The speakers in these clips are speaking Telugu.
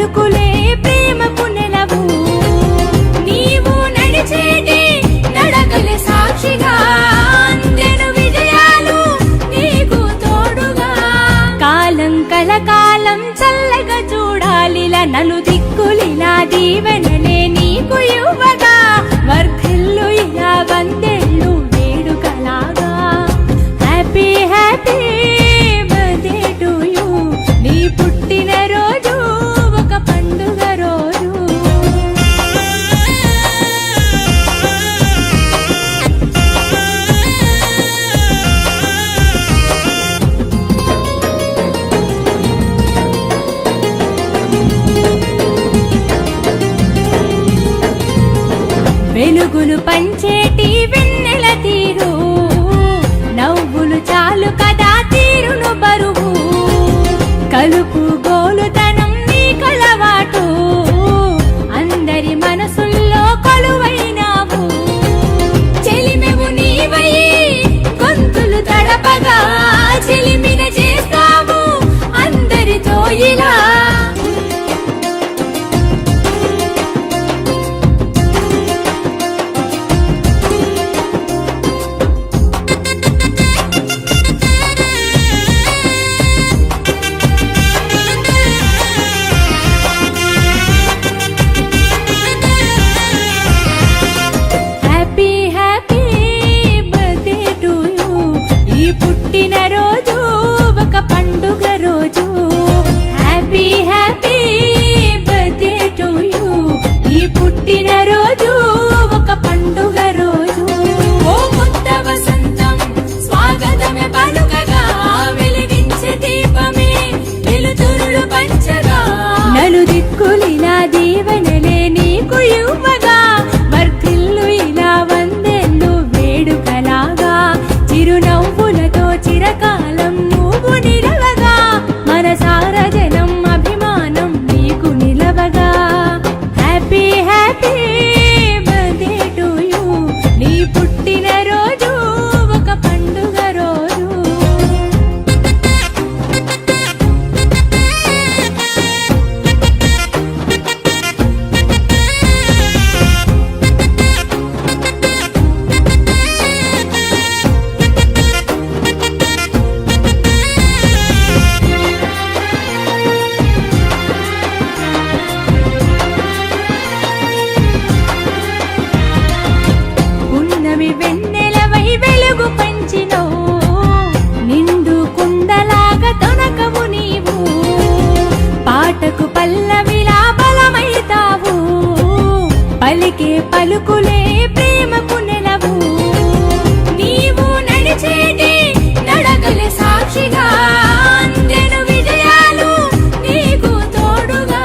పలుకులే ప్రేమకు నెలవు. నీవు నడిచేటి నడకలే సాక్షిగా అందెను విజయాలు నీకు తోడుగా. కాలం కలకాలం చల్లగా చూడాలిలా నలుదిక్కులిలా దీవెనలే నీకు ఇవ్వగా. వర్ధిల్లు ఇలా వందేళ్ళు వేడుకలాగా. Happy happy birthday to you. నీ పుట్టిన రోజు ఒక పండుగ రోజు. వెలుగులు పంచేటి వెన్నెల తీరు. నవ్వులు చాలు కదా తీరును బరువు. కలుపు గోలుతనం నీ కలవాటు. అందరి మనసుల్లో కొలువైనావు. చెలిమెవు నీవై గొంతులు తడపగా చెలిమిన చేస్తావు అందరితో ఇలా. నలుదిక్కులిలా దీవెనలే నీకు ఇవ్వగా. వర్ధిల్లు ఇలా వందేళ్ళు వేడుకలాగా. చిరునవ్వులతో చిరకాలం నువ్వు నిలవగా. మనసారా జనం అభిమానం నీకు నిలవగా. Happy happy birthday to you. నీ పుట్టిన రోజు ఒక పండుగ రోజు. వెన్నెలవై వెలుగు పంచినవు. నిండు కుండలాగా తొనకవు నీవు. పాటకు పల్లవిలా బలమైతావు. పలికే పలుకులే ప్రేమకు నెలవు. నీవు నడిచేటి నడకలే సాక్షిగా అందెను విజయాలు నీకు తోడుగా.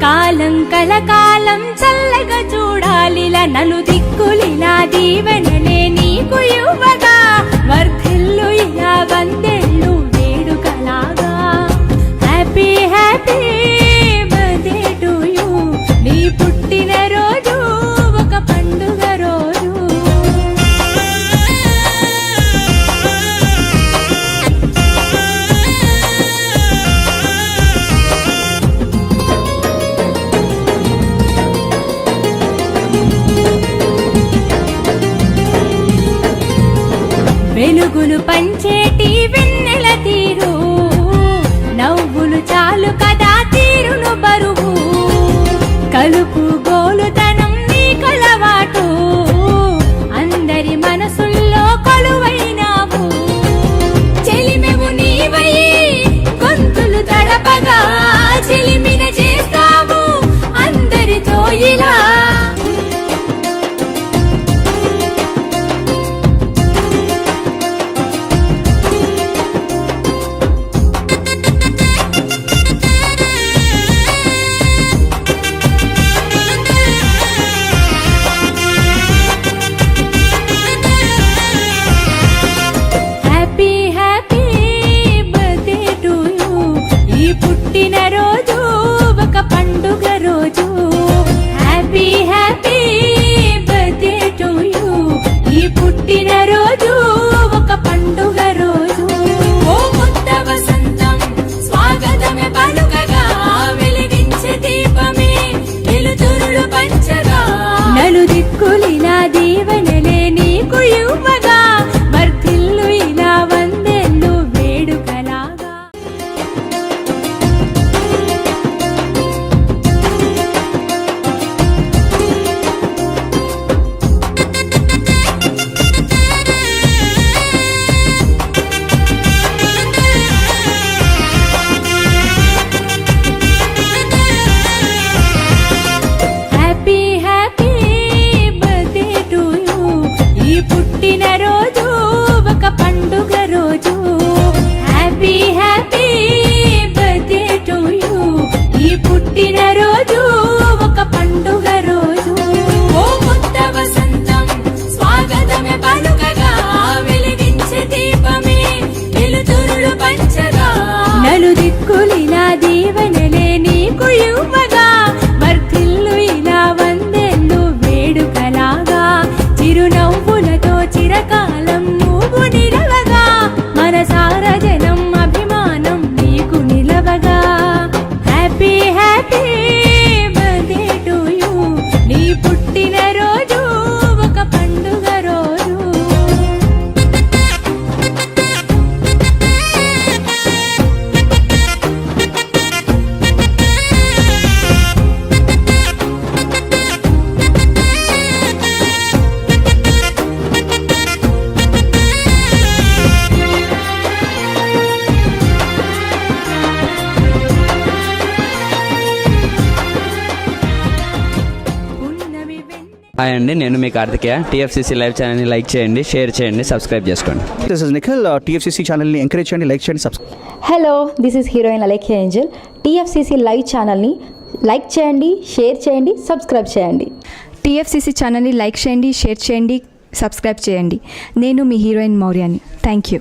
కాలం కలకాలం చల్లగా చూడాలిలా నలుదిక్కులిలా దీవెనలే నీకు ఇవ్వగా. వర్ధిల్లు ఇలా వందేళ్ళు వేడుకలాగా. Happy happy birthday to you. నీ పుట్టిన రోజు ఒక పండుగ రోజు. వెలుగులు పంచేటి వెన్నెల తీరు. నవ్వులు చాలు కదా తీరును బరువు. కలుపు గోలుతనం నీ కలవాటు. అందరి మనసుల్లో కొలువైనావు. చెలిమెవు నీవై గొంతులు తడపగా చెలిమిన చేస్తావు అందరితో ఇలా. హాయ్ అండి, నేను మీ కార్తికేయ. టీఎఫ్సీసీ లైవ్ ఛానల్ని లైక్ చేయండి, షేర్ చేయండి, సబ్స్క్రైబ్ చేసుకోండి. This is Nikhil. టీఎఫ్సీసీ ఛానల్ని ఎంకరేజ్ చేయండి, లైక్ చేయండి, subscribe. Hello, this is heroine Alekhya Angel. TFCC live ఛానల్ని లైక్ చేయండి, షేర్ చేయండి, సబ్స్క్రైబ్ చేయండి. టీఎఫ్సీసీ ఛానల్ని లైక్ చేయండి, షేర్ చేయండి, సబ్స్క్రైబ్ చేయండి. నేను మీ హీరోయిన్ మౌర్యాని. Thank you.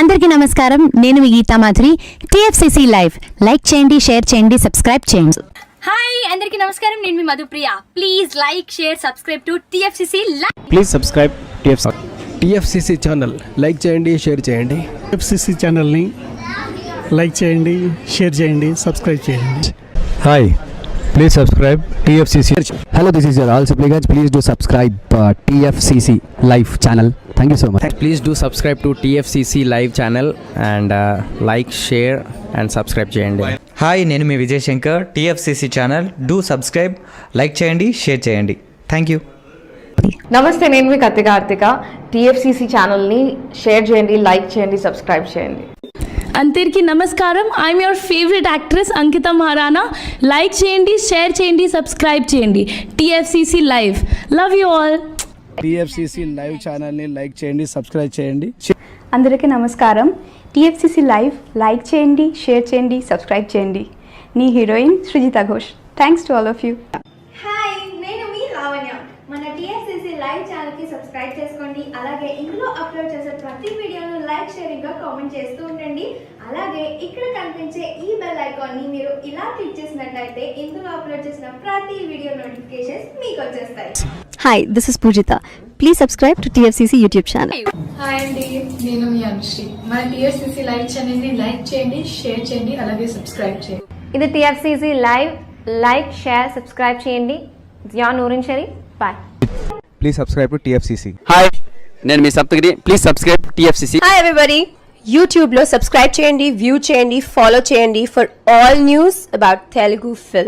అందరికీ నమస్కారం, నేను మీ Geetha Madhuri. TFCC live like చేయండి, షేర్ చేయండి, సబ్స్క్రైబ్ చేయండి. హాయ్ అందరికీ నమస్కారం, నేను మీ Madhupriya. Please like share subscribe to TFCC live. Please subscribe TFCC channel. Like చేయండి, షేర్ చేయండి. టీఎఫ్సీసీ ఛానల్ని లైక్ చేయండి, షేర్ చేయండి, సబ్స్క్రైబ్ చేయండి. Hi, please subscribe TFCC. Hello, this is your ఆల్ Sipligunj. Please do subscribe TFCC live channel. Thank you so much. Please do subscribe to TFCC live channel and like, share and subscribe చేయండి. హాయ్, నేను మీ Vijay Shankar. TFCC channel do subscribe, like చేయండి, షేర్ చేయండి. Thank you. నమస్తే, నేను మీ కార్తిక. టీఎఫ్సీసీ ఛానల్ని షేర్ చేయండి, లైక్ చేయండి, సబ్స్క్రైబ్ చేయండి. అందరికీ నమస్కారం, I'm your favourite actress Ankita Maharana. Like చేయండి, షేర్ చేయండి, సబ్స్క్రైబ్ చేయండి. TFCC live. Love you all. TFCC live ఛానల్ని లైక్ చేయండి, సబ్స్క్రైబ్ చేయండి. అందరికీ నమస్కారం. టీఎఫ్సీసీ లైవ్ లైక్ చేయండి, షేర్ చేయండి, సబ్స్క్రైబ్ చేయండి. నీ heroine Srujitha Ghosh. Thanks to all of you. Hi, నేను మీ లావణ్య. మన టీఎఫ్సీసీ లైవ్ ఛానల్కి సబ్స్క్రైబ్ చేసుకోండి. అలాగే ఇందులో అప్లోడ్ చేసే ప్రతి వీడియోను లైక్, షేరింగ్గా కామెంట్ చేస్తూ ఉండండి. అలాగే ఇక్కడ కనిపించే ఈ బెల్ ఐకాన్ని మీరు ఇలా క్లిక్ చేసినట్లయితే ఇందులో అప్లోడ్ చేసిన ప్రతి వీడియో నోటిఫికేషన్స్ మీకు వచ్చేస్తాయి. Hi, this is Poojitha. Please subscribe to TFCC YouTube channel. Hi అండి, నేను మీ అనుశ్రీ. మన టీఎఫ్సీసీ లైవ్ ఛానల్ని లైక్ చేయండి, షేర్ చేయండి, అలాగే సబ్స్క్రైబ్ చేయండి. ఇది TFCC live. Like, share, subscribe చేయండి. Zia Noorin Shari. Bye. Please subscribe to TFCC. Hi, నేను మీ Saptagiri. Please subscribe TFCC. Hi everybody, యూట్యూబ్లో సబ్స్క్రైబ్ చేయండి, వ్యూ చేయండి, ఫాలో చేయండి for all news about Telugu film.